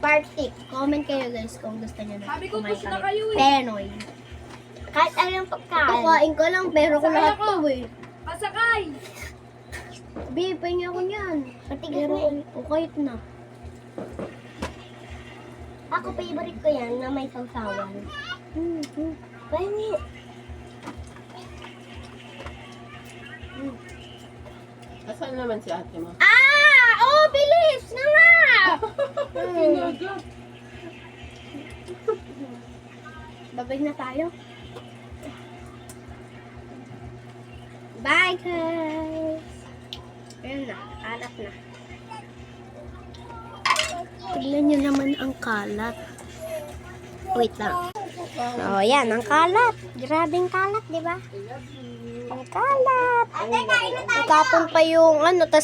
part 6. Comment kayo guys kung gusto nyo na. Sabi ko, kumain push na kami. kayo eh. Penoy. Kahit anong pagkain. Kukain ko lang pero ko Sakay lahat ako. to eh. Pasakay! Babe, pahingi ako niyan. Matigas Pero na eh. okay na. Ako, favorite ko yan na may sausawan. Pahingi. Asan naman si ate mo? Ah! Oh, bilis! Na nga! Sinagot. Babay na tayo. Bye guys! Ayun na, kalat na. Tignan nyo naman ang kalat. Wait lang. Oh, yan, ang kalat. Grabing kalat, di ba? Ang kalat. Itapon pa yung ano, tas